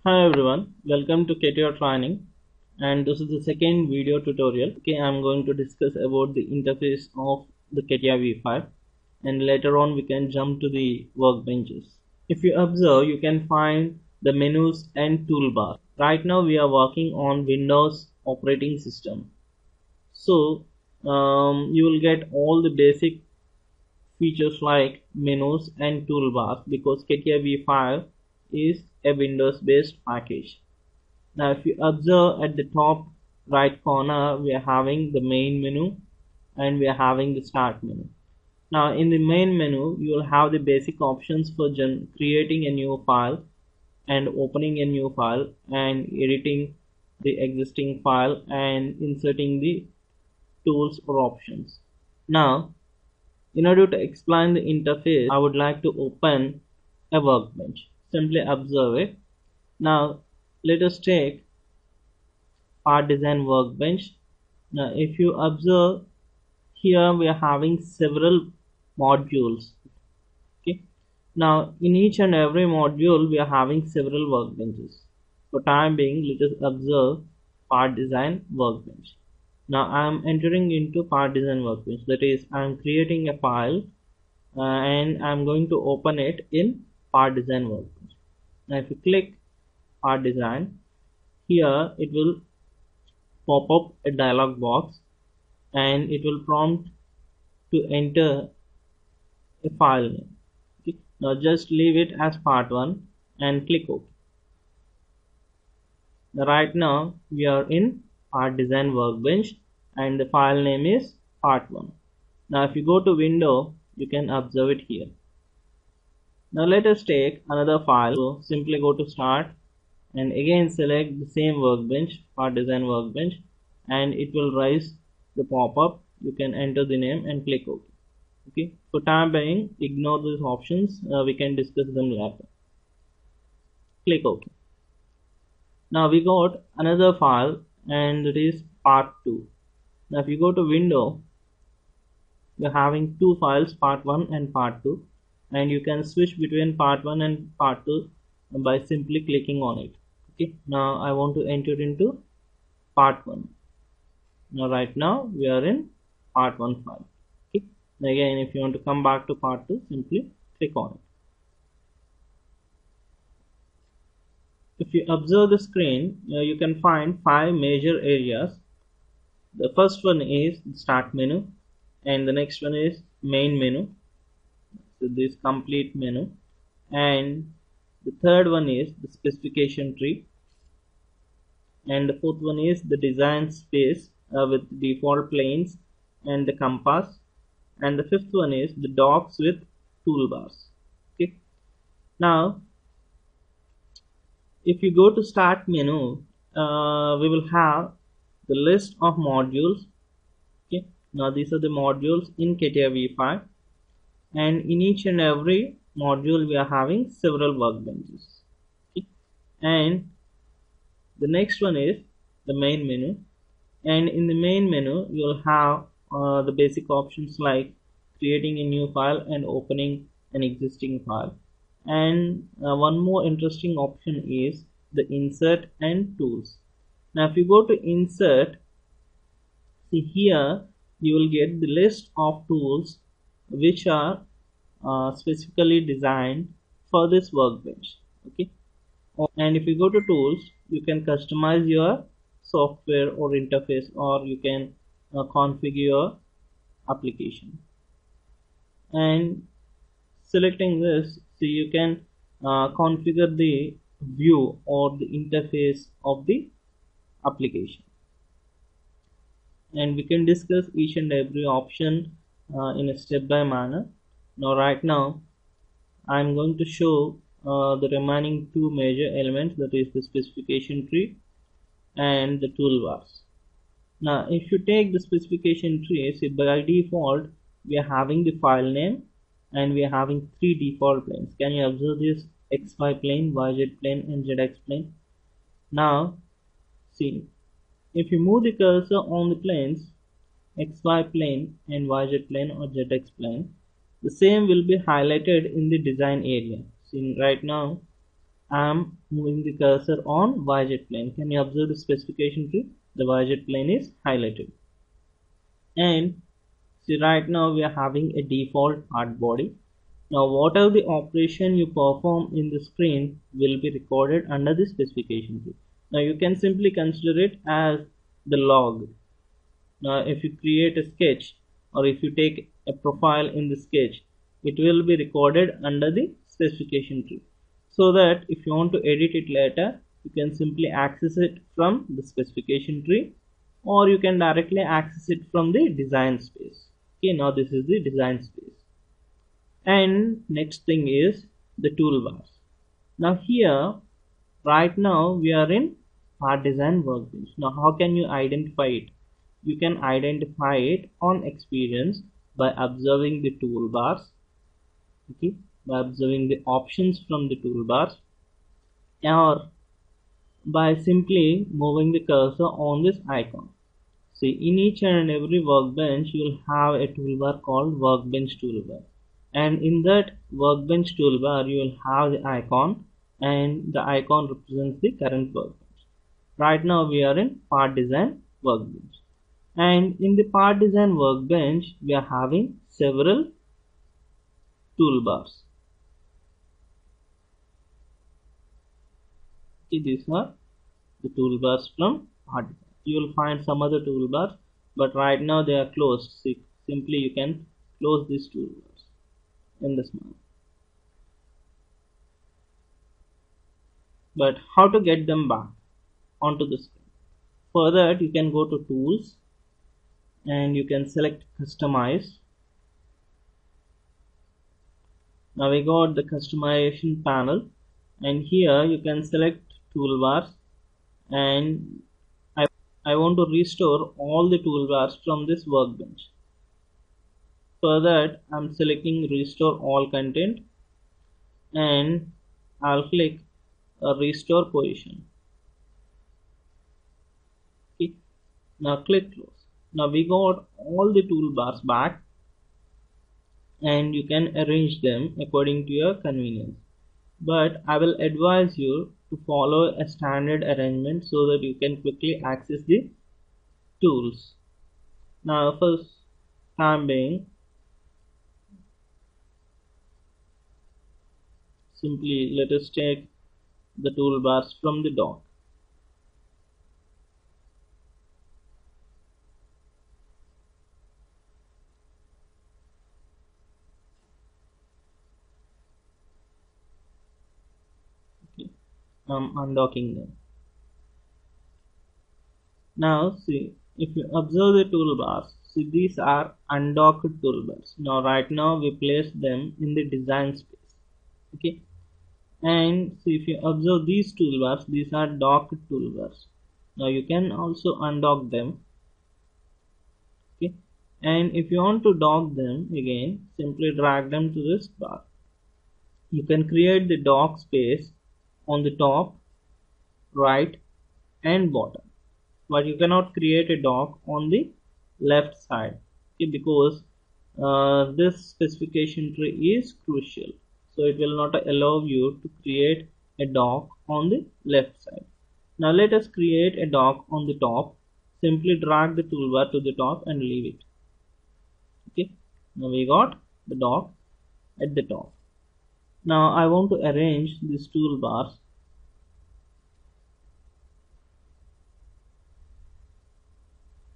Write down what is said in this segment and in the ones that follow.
Hi everyone, welcome to CATIA training, and this is the second video tutorial. Okay, I'm going to discuss about the interface of the CATIA V5, and later on we can jump to the workbenches. If you observe, you can find the menus and toolbar. Right now we are working on Windows operating system, so you will get all the basic features like menus and toolbars because CATIA V5 is a Windows based package. Now if you observe at the top right corner, we are having the main menu and we are having the start menu. Now in the main menu, you will have the basic options for creating a new file and opening a new file and editing the existing file and inserting the tools or options. Now in order to explain the interface, I would like to open a workbench. Simply observe it. Now let us take part design workbench. Now if you observe here, we are having several modules. Okay, now in each and every module we are having several workbenches. For time being, let us observe part design workbench. Now I am entering into part design workbench, that is I am creating a file and I am going to open it in part design workbench. Now if you click part design, here it will pop up a dialog box and it will prompt to enter a file name. Okay. Now just leave it as part 1 and click OK. Now right now we are in part design workbench and the file name is part 1. Now if you go to window, you can observe it here. Now let us take another file. So simply go to start and again select the same workbench, part design workbench, and it will raise the pop-up. You can enter the name and click OK. Okay, for time being, ignore these options. We can discuss them later. Click OK. Now we got another file and it is part 2. Now if you go to window, you're having two files, part 1 and part 2, and you can switch between part 1 and part 2 by simply clicking on it. Okay, now I want to enter into part 1. Now right now we are in part 1 file. Okay, again if you want to come back to part 2, simply click on it. If you observe the screen, you can find 5 major areas. The first one is start menu and the next one is main menu, so this complete menu, and the third one is the specification tree, and the fourth one is the design space with default planes and the compass, and the fifth one is the docs with toolbars. Okay, now if you go to start menu, we will have the list of modules. Okay, now these are the modules in CATIA V5, and in each and every module we are having several workbenches. Okay, and the next one is the main menu, and in the main menu you will have the basic options like creating a new file and opening an existing file, and one more interesting option is the insert and tools. Now if you go to insert, see here you will get the list of tools which are specifically designed for this workbench. Okay, and if you go to tools, you can customize your software or interface, or you can configure your application. And selecting this, so you can configure the view or the interface of the application, and we can discuss each and every option in a step-by manner. Now right now I'm going to show the remaining two major elements, that is the specification tree and the toolbars. Now if you take the specification tree, see by default we are having the file name and we are having three default planes. Can you observe this? XY plane, YZ plane and ZX plane. Now see, if you move the cursor on the planes XY plane and YZ plane or ZX plane, the same will be highlighted in the design area. See right now I'm moving the cursor on YZ plane. Can you observe the specification tree? The YZ plane is highlighted. And see, right now we are having a default part body. Now whatever the operation you perform in the screen will be recorded under the specification tree. Now you can simply consider it as the log. Now if you create a sketch or if you take a profile in the sketch, it will be recorded under the specification tree, so that if you want to edit it later, you can simply access it from the specification tree, or you can directly access it from the design space. Okay, now this is the design space. And next thing is the toolbars. Now here, right now we are in part design workbench. Now how can you identify it? You can identify it on experience by observing the toolbars, okay, by observing the options from the toolbars, or by simply moving the cursor on this icon. See, in each and every workbench you will have a toolbar called workbench toolbar, and in that workbench toolbar you will have the icon, and the icon represents the current workbench. Right now we are in part design workbench, and in the part design workbench we are having several toolbars. Okay, these are the toolbars from part design. You will find some other toolbars, but right now they are closed. See, simply you can close these toolbars in this manner. But how to get them back onto the screen? For that you can go to tools and you can select customize. Now we got the customization panel, and here you can select toolbars, and I want to restore all the toolbars from this workbench. For that I'm selecting restore all content, and I'll click restore position. Okay. Now click close. Now we got all the toolbars back, and you can arrange them according to your convenience, but I will advise you to follow a standard arrangement so that you can quickly access the tools. Now first time being, simply let us take the toolbars from the dock. Okay. I'm undocking them. Now see, if you observe the toolbars, see, these are undocked toolbars. Now right now we place them in the design space. Okay, and see, if you observe these toolbars, these are docked toolbars. Now you can also undock them. Okay, and if you want to dock them again, simply drag them to this bar. You can create the dock space on the top, right, and bottom, but you cannot create a dock on the left side, okay, because this specification tree is crucial, so it will not allow you to create a dock on the left side. Now let us create a dock on the top. Simply drag the toolbar to the top and leave it. Okay, now we got the dock at the top. Now I want to arrange these toolbars,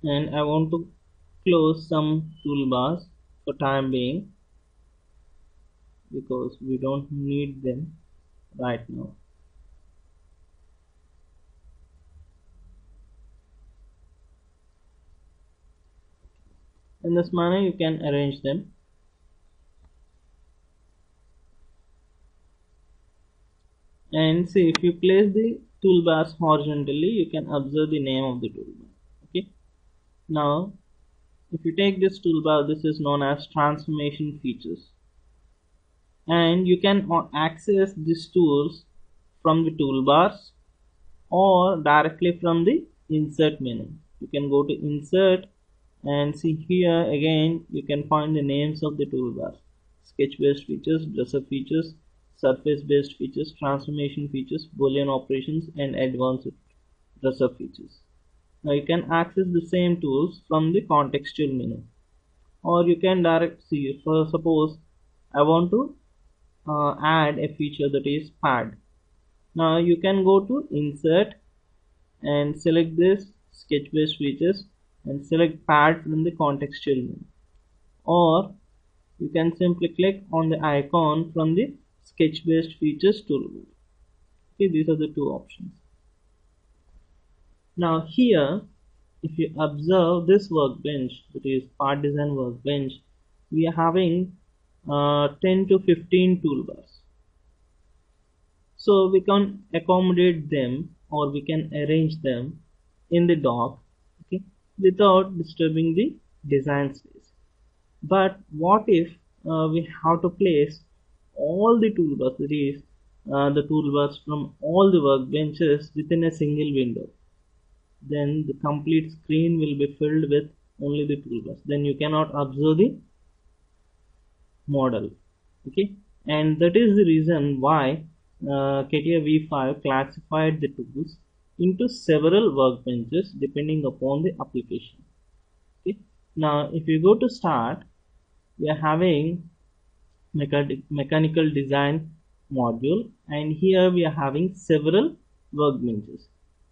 and I want to close some toolbars for time being, because we don't need them right now. In this manner you can arrange them. And see, if you place the toolbars horizontally, you can observe the name of the toolbar. Okay, now if you take this toolbar, this is known as transformation features, and you can access these tools from the toolbars or directly from the insert menu. You can go to insert, and see, here again you can find the names of the toolbars: sketch based features, dresser features, surface based features, transformation features, boolean operations, and advanced dresser features. Now you can access the same tools from the contextual menu, or you can direct see. For suppose I want to add a feature that is pad. Now you can go to insert and select this sketch based features and select pad from the contextual menu, or you can simply click on the icon from the sketch based features toolbar. Okay, these are the two options. Now here, if you observe this workbench, that is part design workbench, we are having 10 to 15 toolbars. So we can accommodate them, or we can arrange them in the dock, okay, without disturbing the design space. But what if we have to place all the toolbars, that is the toolbars from all the workbenches within a single window? Then the complete screen will be filled with only the toolbars. Then you cannot observe the model. Okay, and that is the reason why CATIA V5 classified the tools into several workbenches depending upon the application. Okay, now if you go to start, we are having mechanical design module, and here we are having several workbenches.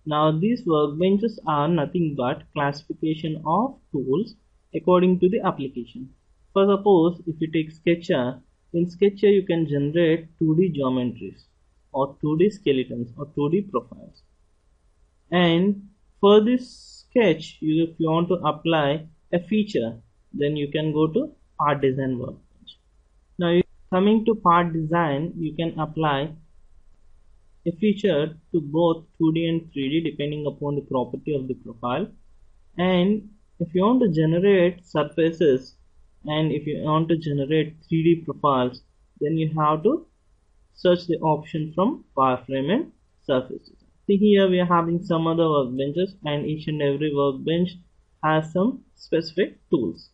Now these workbenches are nothing but classification of tools according to the application. For suppose if you take Sketcher, in Sketcher you can generate 2D geometries or 2D skeletons or 2D profiles. And for this sketch, if you want to apply a feature, then you can go to part design workbench. Now coming to part design, you can apply a feature to both 2D and 3D depending upon the property of the profile. And if you want to generate surfaces and if you want to generate 3D profiles, then you have to search the option from wireframe and surfaces. See, here we are having some other workbenches, and each and every workbench has some specific tools.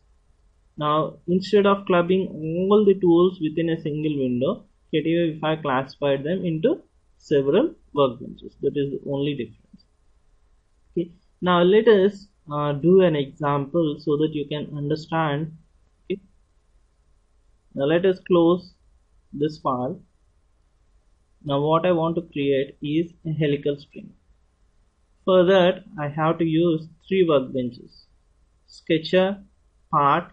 Now instead of clubbing all the tools within a single window, CATIA V5 classified them into several workbenches. That is the only difference. Okay, now let us do an example so that you can understand. Okay, now let us close this file. Now what I want to create is a helical spring. For that I have to use three workbenches: Sketcher, Part,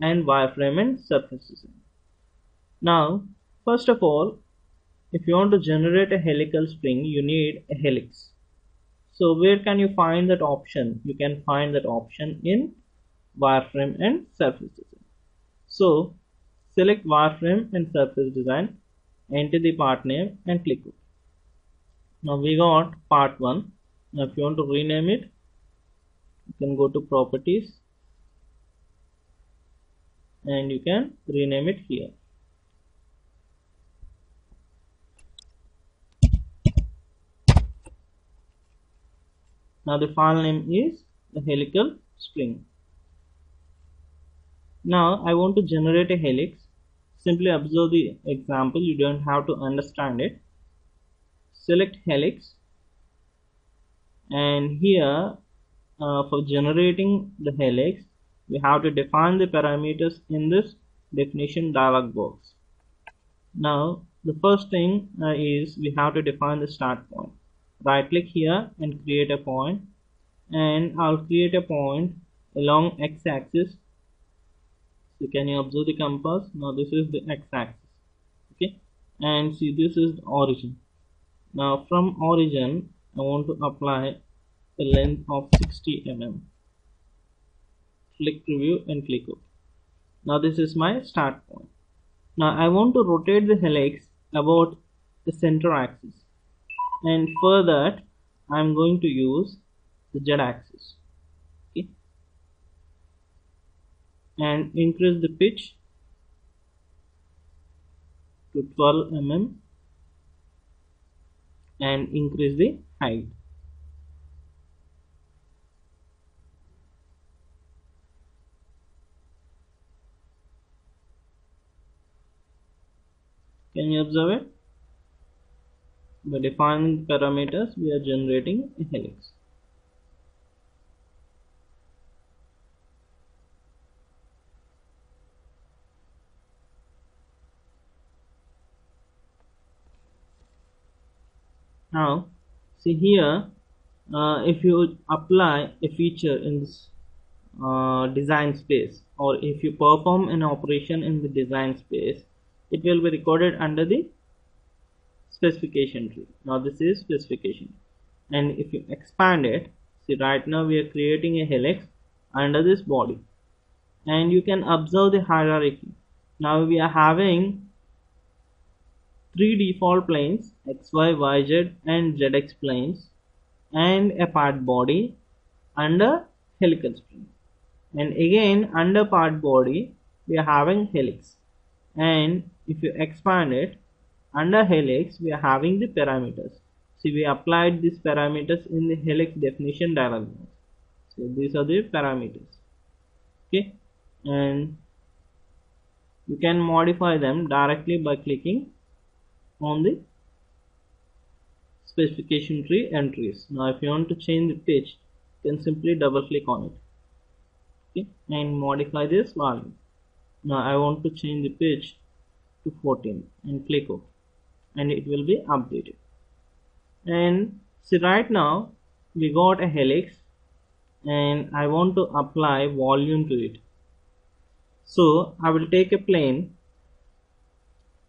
and Wireframe and Surfaces. Now first of all, if you want to generate a helical spring, you need a helix. So where can you find that option? You can find that option in Wireframe and Surface Design. So select Wireframe and Surface Design, enter the part name and click OK. Now we got part 1. Now if you want to rename it, you can go to properties and you can rename it here. Now the file name is the helical spring. Now I want to generate a helix. Simply observe the example, you don't have to understand it. Select helix, and here for generating the helix we have to define the parameters in this definition dialog box. Now the first thing is we have to define the start point. Right click here and create a point, and I'll create a point along x-axis. So can you observe the compass? Now this is the x-axis. Okay, and see, this is the origin. Now from origin I want to apply a length of 60 mm. Click preview and click OK. Now this is my start point. Now I want to rotate the helix about the center axis, and for that I'm going to use the Z axis. Okay, and increase the pitch to 12 mm and increase the height. Can you observe it? By defining parameters, we are generating a helix. Now, see here, if you apply a feature in this design space, or if you perform an operation in the design space, it will be recorded under the specification tree. Now this is specification, and if you expand it, see right now we are creating a helix under this body, and you can observe the hierarchy. Now we are having three default planes, XY, YZ and ZX planes, and a part body under helical spring. And again under part body we are having helix, and if you expand it, under helix we are having the parameters. See, we applied these parameters in the helix definition dialog box. So these are the parameters. Okay, and you can modify them directly by clicking on the specification tree entries. Now if you want to change the pitch, you can simply double click on it, okay, and modify this value. Now I want to change the pitch to 14 and click OK, and it will be updated. And see right now we got a helix, and I want to apply volume to it. So I will take a plane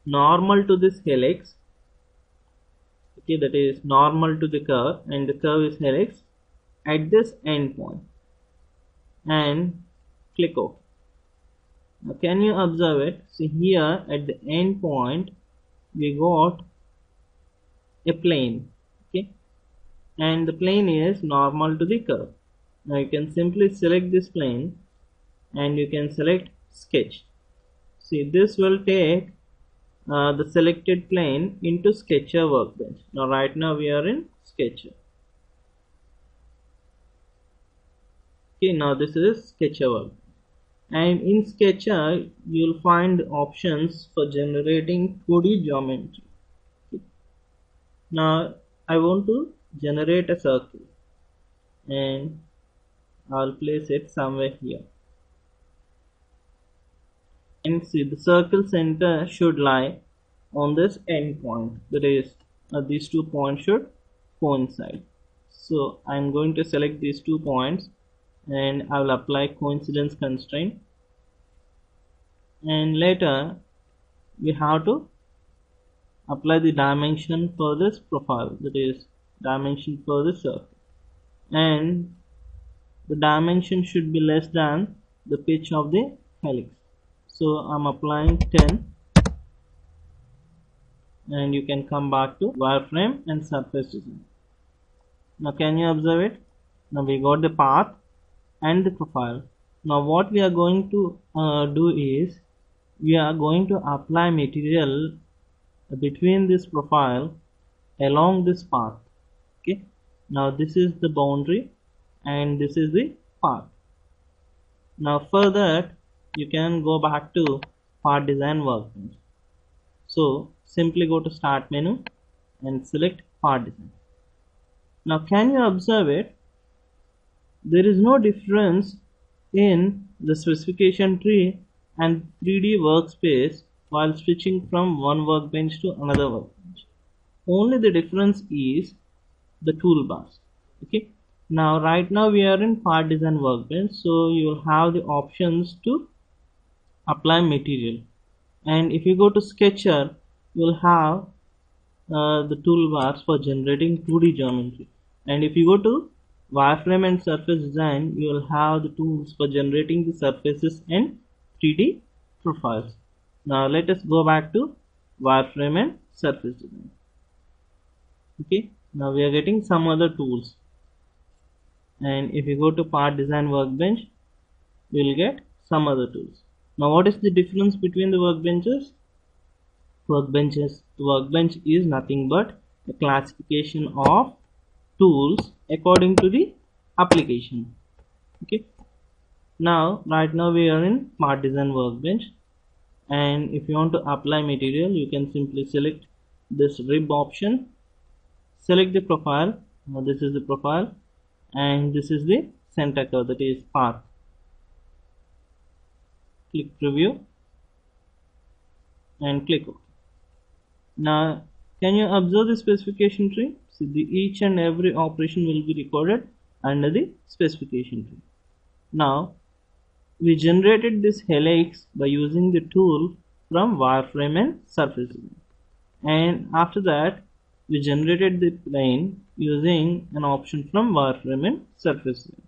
normal to this helix, okay, that is normal to the curve, and the curve is helix at this endpoint, and click OK. Now can you observe it? See here at the endpoint we got a plane, okay, and the plane is normal to the curve. Now you can simply select this plane and you can select sketch. See, this will take the selected plane into Sketcher workbench. Now right now we are in Sketcher. Okay, now this is Sketcher workbench, and in Sketcher you will find options for generating 2D geometry. Okay. Now I want to generate a circle, and I'll place it somewhere here. And see, the circle center should lie on this endpoint, that is these 2 points should coincide. So I'm going to select these 2 points, and I will apply coincidence constraint, and later we have to apply the dimension for this profile, that is dimension for the circle, and the dimension should be less than the pitch of the helix. So I'm applying 10, and you can come back to wireframe and surface design. Now can you observe it? Now we got the path and the profile. Now what we are going to do is we are going to apply material between this profile along this path. Okay, now this is the boundary and this is the path. Now for that you can go back to part design workbench. So simply go to start menu and select part design. Now can you observe it? There is no difference in the specification tree and 3D workspace while switching from one workbench to another workbench. Only the difference is the toolbars. Okay, now right now we are in part design workbench, so you will have the options to apply material, and if you go to Sketcher you will have the toolbars for generating 2D geometry, and if you go to wireframe and surface design you will have the tools for generating the surfaces and 3D profiles. Now let us go back to wireframe and surface design. Okay, now we are getting some other tools, and if you go to part design workbench you will get some other tools. Now what is the difference between the workbenches? The workbench is nothing but a classification of tools according to the application. Okay, now right now we are in part design workbench, and if you want to apply material you can simply select this rib option select the profile. Now this is the profile, and this is the center curve, that is path. Click preview and click OK. Now can you observe the specification tree? See, each and every operation will be recorded under the specification tree. Now we generated this helix by using the tool from wireframe and surface design, and after that we generated the plane using an option from wireframe and surface design,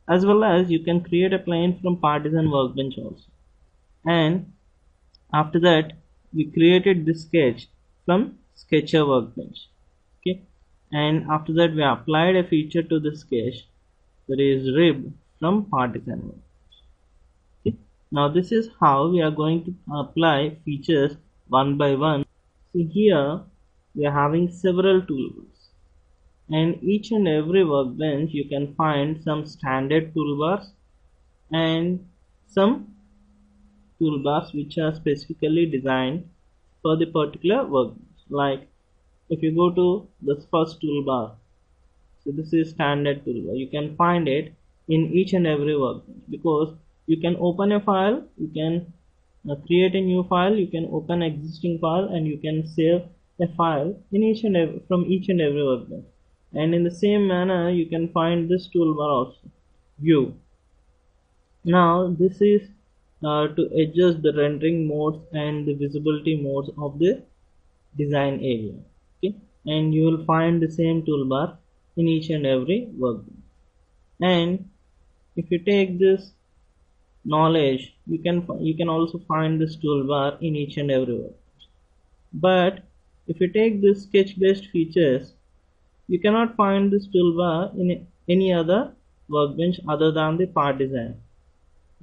as well as you can create a plane from part design workbench also. And after that we created this sketch from CATIA workbench. Okay, and after that we applied a feature to the sketch, that is rib, from part design workbench. Okay, now this is how we are going to apply features one by one. So here we are having several toolbars, and each and every workbench you can find some standard toolbars and some toolbars which are specifically designed for the particular workbench. Like if you go to the first toolbar, so this is standard toolbar, you can find it in each and every workbench, because you can open a file, you can create a new file, you can open existing file, and you can save a file in each and every, from each and every workbench. And in the same manner you can find this toolbar also, view. Now this is to adjust the rendering modes and the visibility modes of the design area. Okay, and you will find the same toolbar in each and every workbench. And if you take this knowledge, you can also find this toolbar in each and every workbench. But if you take this sketch based features, you cannot find this toolbar in any other workbench other than the part design.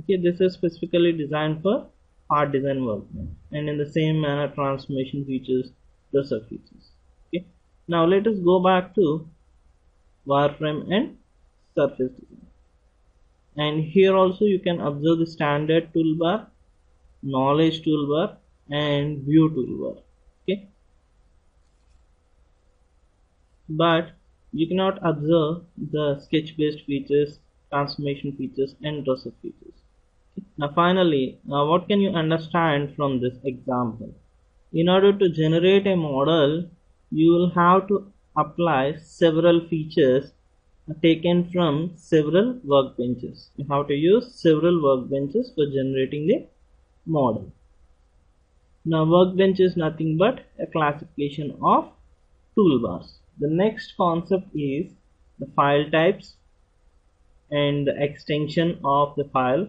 Okay, this is specifically designed for part design workbench, and in the same manner transformation features, dresser features. Okay, now let us go back to wireframe and surface design, and here also you can observe the standard toolbar, knowledge toolbar, and view toolbar. Okay, but you cannot observe the sketch based features, transformation features, and dresser features. Now finally, what can you understand from this example? In order to generate a model, you will have to apply several features taken from several workbenches. You have to use several workbenches for generating the model. Now workbench is nothing but a classification of toolbars. The next concept is the file types and the extension of the file.